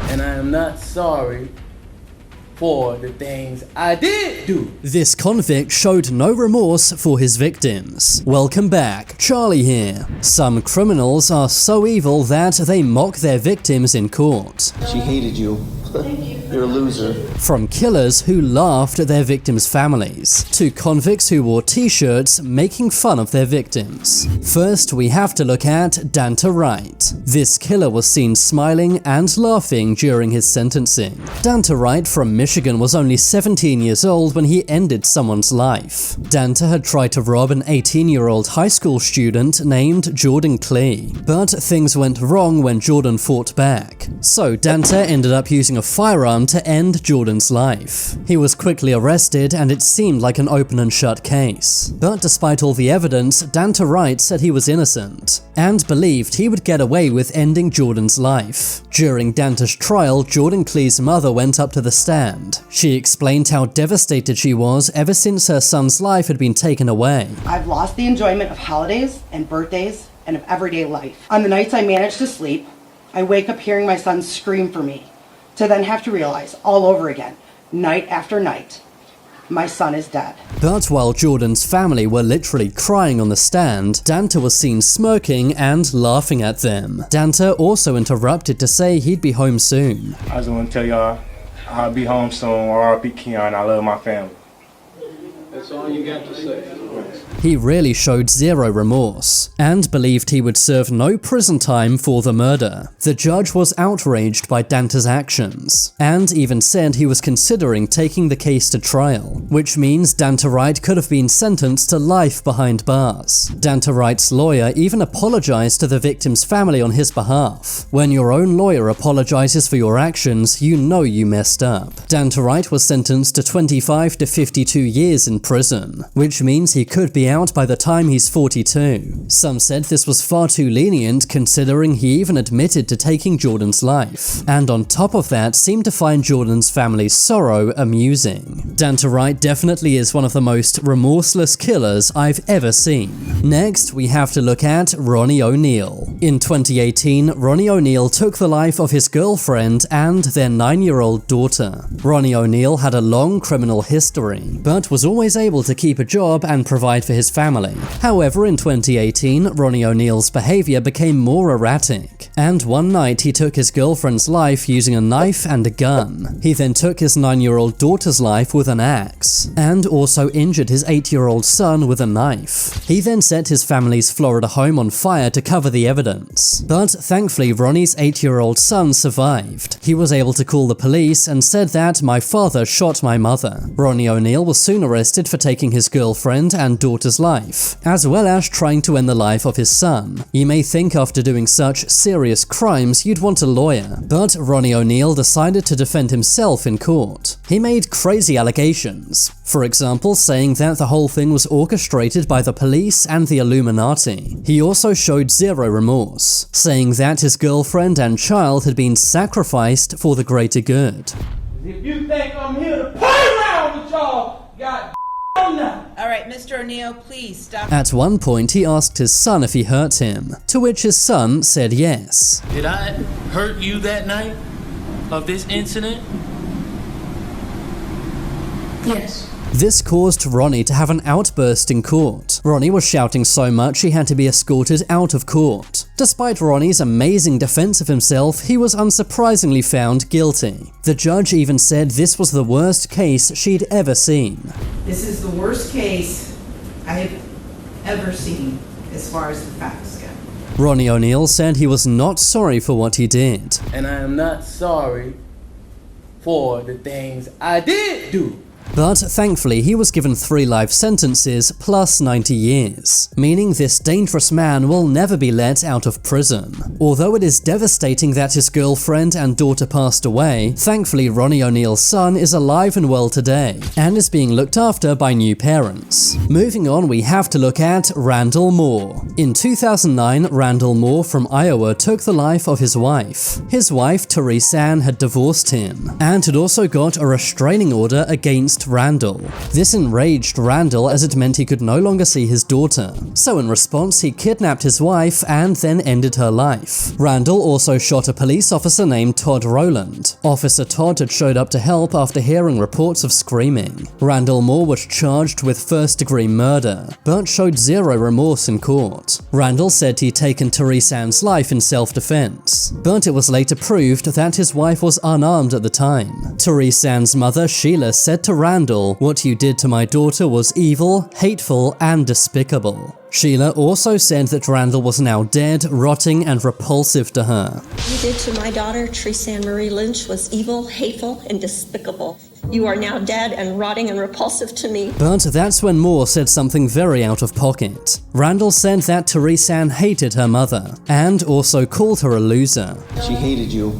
And I am not sorry for the things I did do. This convict showed no remorse for his victims. Welcome back, Charlie here. Some criminals are so evil that they mock their victims in court. She hated you. You're a loser. From killers who laughed at their victims' families, to convicts who wore t-shirts making fun of their victims. First, we have to look at Dante Wright. This killer was seen smiling and laughing during his sentencing. Dante Wright from Michigan was only 17 years old when he ended someone's life. Dante had tried to rob an 18-year-old high school student named Jordan Klee, but things went wrong when Jordan fought back. So Dante ended up using a firearm to end Jordan's life. He was quickly arrested and it seemed like an open and shut case. But despite all the evidence, Dante Wright said he was innocent and believed he would get away with ending Jordan's life. During Dante's trial, Jordan Klee's mother went up to the stand. She explained how devastated she was ever since her son's life had been taken away. I've lost the enjoyment of holidays and birthdays and of everyday life. On the nights I manage to sleep, I wake up hearing my son scream for me, to then have to realize all over again, night after night, my son is dead. But while Jordan's family were literally crying on the stand, Dante was seen smirking and laughing at them. Dante also interrupted to say he'd be home soon. I just want to tell y'all I'll be home soon. R.I.P. Keon, I love my family. That's all you got to say. He really showed zero remorse, and believed he would serve no prison time for the murder. The judge was outraged by Dante's actions, and even said he was considering taking the case to trial, which means Dante Wright could have been sentenced to life behind bars. Dante Wright's lawyer even apologized to the victim's family on his behalf. When your own lawyer apologizes for your actions, you know you messed up. Dante Wright was sentenced to 25 to 52 years in prison, which means he could be out by the time he's 42. Some said this was far too lenient considering he even admitted to taking Jordan's life, and on top of that seemed to find Jordan's family's sorrow amusing. Dante Wright definitely is one of the most remorseless killers I've ever seen. Next, we have to look at Ronnie O'Neal. In 2018, Ronnie O'Neal took the life of his girlfriend and their 9-year-old daughter. Ronnie O'Neal had a long criminal history, but was always able to keep a job and provide for his family. However, in 2018, Ronnie O'Neal's behavior became more erratic, and one night he took his girlfriend's life using a knife and a gun. He then took his 9-year-old daughter's life with an axe, and also injured his 8-year-old son with a knife. He then set his family's Florida home on fire to cover the evidence. But thankfully, Ronnie's 8-year-old son survived. He was able to call the police and said that "my father shot my mother." Ronnie O'Neal was soon arrested for taking his girlfriend and daughter's life, as well as trying to end the life of his son. You may think after doing such serious crimes you'd want a lawyer, but Ronnie O'Neal decided to defend himself in court. He made crazy allegations, for example saying that the whole thing was orchestrated by the police and the Illuminati. He also showed zero remorse, saying that his girlfriend and child had been sacrificed for the greater good. If you think I'm here to play around with y'all, God no. All right, Mr. O'Neal, please stop. At one point, he asked his son if he hurt him, to which his son said yes. Did I hurt you that night of this incident? Yes. This caused Ronnie to have an outburst in court. Ronnie was shouting so much he had to be escorted out of court. Despite Ronnie's amazing defense of himself, he was unsurprisingly found guilty. The judge even said this was the worst case she'd ever seen. This is the worst case I've ever seen as far as the facts go. Ronnie O'Neal said he was not sorry for what he did. And I am not sorry for the things I did do. But thankfully, he was given 3 life sentences plus 90 years, meaning this dangerous man will never be let out of prison. Although it is devastating that his girlfriend and daughter passed away, thankfully Ronnie O'Neal's son is alive and well today, and is being looked after by new parents. Moving on, we have to look at Randall Moore. In 2009, Randall Moore from Iowa took the life of his wife. His wife, Therese Ann, had divorced him, and had also got a restraining order against against Randall. This enraged Randall as it meant he could no longer see his daughter. So in response, he kidnapped his wife and then ended her life. Randall also shot a police officer named Todd Rowland. Officer Todd had showed up to help after hearing reports of screaming. Randall Moore was charged with first-degree murder, but showed zero remorse in court. Randall said he'd taken Therese Ann's life in self-defense, but it was later proved that his wife was unarmed at the time. Therese Ann's mother, Sheila, said to Randall, "What you did to my daughter was evil, hateful, and despicable." Sheila also said that Randall was now dead, rotting, and repulsive to her. You did to my daughter, Therese Ann Marie Lynch, was evil, hateful, and despicable. You are now dead and rotting and repulsive to me. But that's when Moore said something very out of pocket. Randall said that Therese Ann hated her mother, and also called her a loser. She hated you.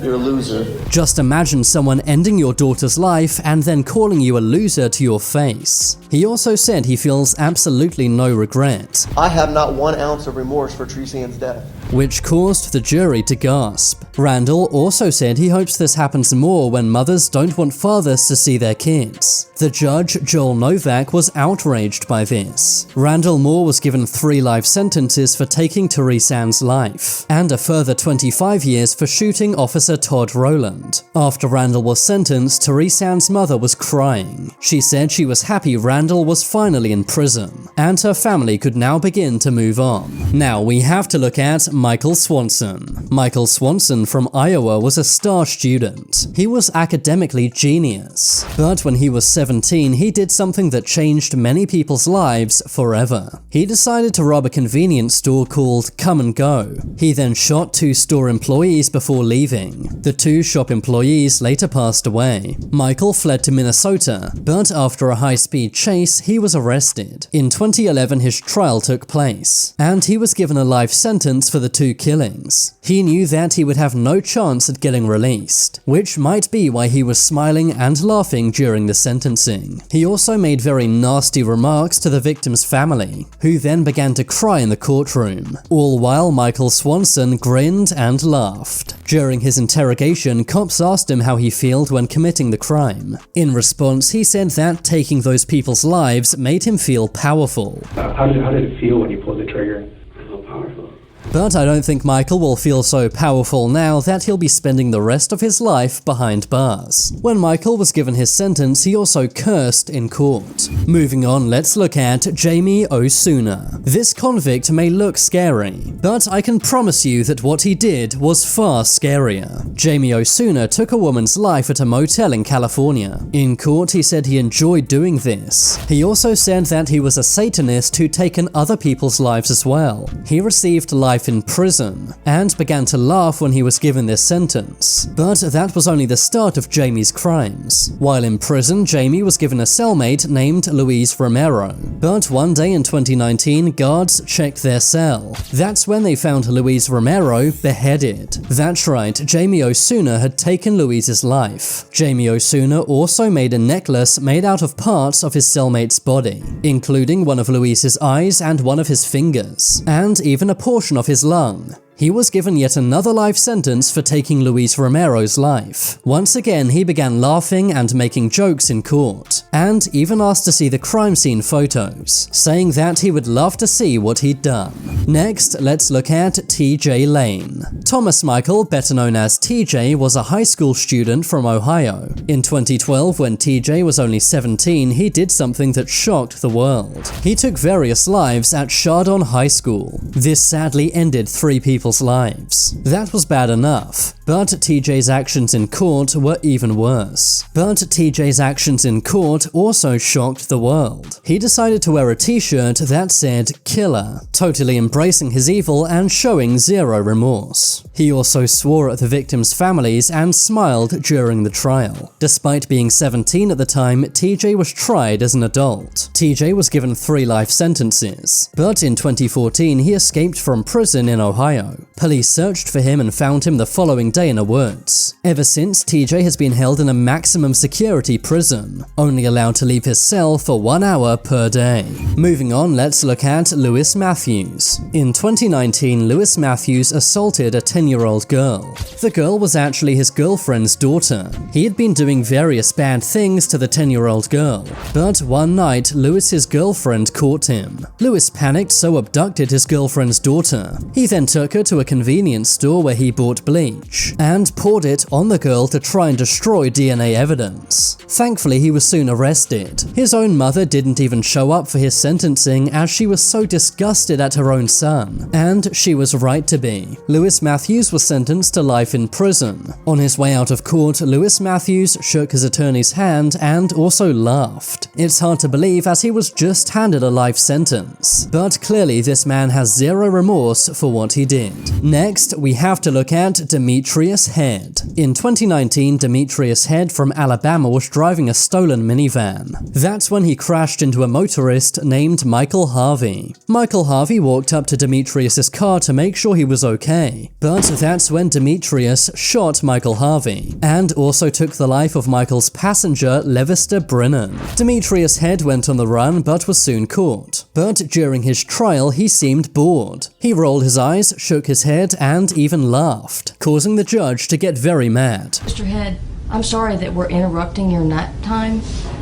You're a loser. Just imagine someone ending your daughter's life and then calling you a loser to your face. He also said he feels absolutely no regret. I have not 1 ounce of remorse for Therese Ann's death. Which caused the jury to gasp. Randall also said he hopes this happens more when mothers don't want fathers to see their kids. The judge, Joel Novak, was outraged by this. Randall Moore was given 3 life sentences for taking Therese Ann's life, and a further 25 years for shooting Officer Todd Rowland. After Randall was sentenced, Therese Ann's mother was crying. She said she was happy Randall was finally in prison, and her family could now begin to move on. Now we have to look at Michael Swanson. Michael Swanson from Iowa was a star student. He was academically genius, but when he was 17, he did something that changed many people's lives forever. He decided to rob a convenience store called Come and Go. He then shot 2 store employees before leaving. The 2 shop employees later passed away. Michael fled to Minnesota, but after a high-speed chase, he was arrested. In 2011, his trial took place, and he was given a life sentence for the 2 killings. He knew that he would have no chance at getting released, which might be why he was smiling and laughing during the sentencing. He also made very nasty remarks to the victim's family, who then began to cry in the courtroom, all while Michael Swanson grinned and laughed. During his interrogation, cops asked him how he felt when committing the crime. In response, he said that taking those people's lives made him feel powerful. How did it feel when you pulled the trigger? I felt powerful. But I don't think Michael will feel so powerful now that he'll be spending the rest of his life behind bars. When Michael was given his sentence, he also cursed in court. Moving on, let's look at Jamie Osuna. This convict may look scary, but I can promise you that what he did was far scarier. Jamie Osuna took a woman's life at a motel in California. In court, he said he enjoyed doing this. He also said that he was a Satanist who'd taken other people's lives as well. He received life in prison and began to laugh when he was given this sentence. But that was only the start of Jamie's crimes. While in prison, Jamie was given a cellmate named Luis Romero. But one day in 2019, guards checked their cell. That's when they found Luis Romero beheaded. That's right, Jamie Osuna had taken Luis's life. Jamie Osuna also made a necklace made out of parts of his cellmate's body, including one of Luis's eyes and one of his fingers, and even a portion of his lung. He was given yet another life sentence for taking Luis Romero's life. Once again, he began laughing and making jokes in court, and even asked to see the crime scene photos, saying that he would love to see what he'd done. Next, let's look at TJ Lane. Thomas Michael, better known as TJ, was a high school student from Ohio. In 2012, when TJ was only 17, he did something that shocked the world. He took various lives at Chardon High School. This sadly ended 3 people's lives. That was bad enough, but TJ's actions in court were even worse. But TJ's actions in court also shocked the world. He decided to wear a t-shirt that said "Killer," totally embracing his evil and showing zero remorse. He also swore at the victims' families and smiled during the trial. Despite being 17 at the time, TJ was tried as an adult. TJ was given 3 life sentences, but in 2014 he escaped from prison in Ohio. Alabama. Police searched for him and found him the following day in a woods. Ever since, TJ has been held in a maximum security prison, only allowed to leave his cell for 1 hour per day. Moving on, let's look at Lewis Matthews. In 2019, Lewis Matthews assaulted a 10-year-old girl. The girl was actually his girlfriend's daughter. He had been doing various bad things to the 10-year-old girl, but one night, Lewis's girlfriend caught him. Lewis panicked, so abducted his girlfriend's daughter. He then took her to a convenience store where he bought bleach and poured it on the girl to try and destroy DNA evidence. Thankfully, he was soon arrested. His own mother didn't even show up for his sentencing as she was so disgusted at her own son, and she was right to be. Lewis Matthews was sentenced to life in prison. On his way out of court, Lewis Matthews shook his attorney's hand and also laughed. It's hard to believe as he was just handed a life sentence, but clearly this man has zero remorse for what he did. Next, we have to look at Demetrius Head. In 2019, Demetrius Head from Alabama was driving a stolen minivan. That's when he crashed into a motorist named Michael Harvey. Michael Harvey walked up to Demetrius's car to make sure he was okay, but that's when Demetrius shot Michael Harvey, and also took the life of Michael's passenger, Levester Brennan. Demetrius Head went on the run but was soon caught. But during his trial, he seemed bored. He rolled his eyes, shook his head, and even laughed, causing the judge to get very mad. Mr. Head, I'm sorry that we're interrupting your nap time,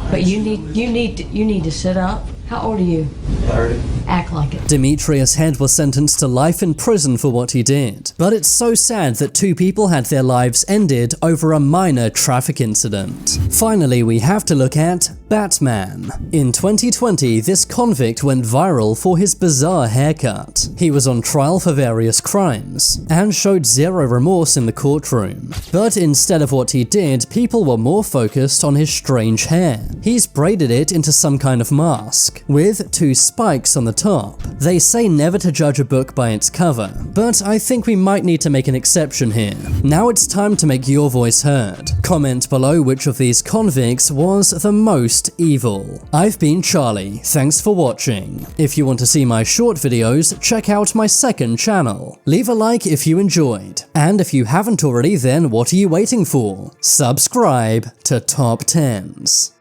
but you need to sit up. How old are you? 30. Act like it. Demetrius Head was sentenced to life in prison for what he did. But it's so sad that 2 people had their lives ended over a minor traffic incident. Finally, we have to look at Batman. In 2020, this convict went viral for his bizarre haircut. He was on trial for various crimes, and showed zero remorse in the courtroom. But instead of what he did, people were more focused on his strange hair. He's braided it into some kind of mask, with 2 spikes on the top. They say never to judge a book by its cover, but I think we might need to make an exception here. Now it's time to make your voice heard. Comment below which of these convicts was the most evil. I've been Charlie, thanks for watching. If you want to see my short videos, check out my second channel. Leave a like if you enjoyed, and if you haven't already, then what are you waiting for? Subscribe to Top 10s.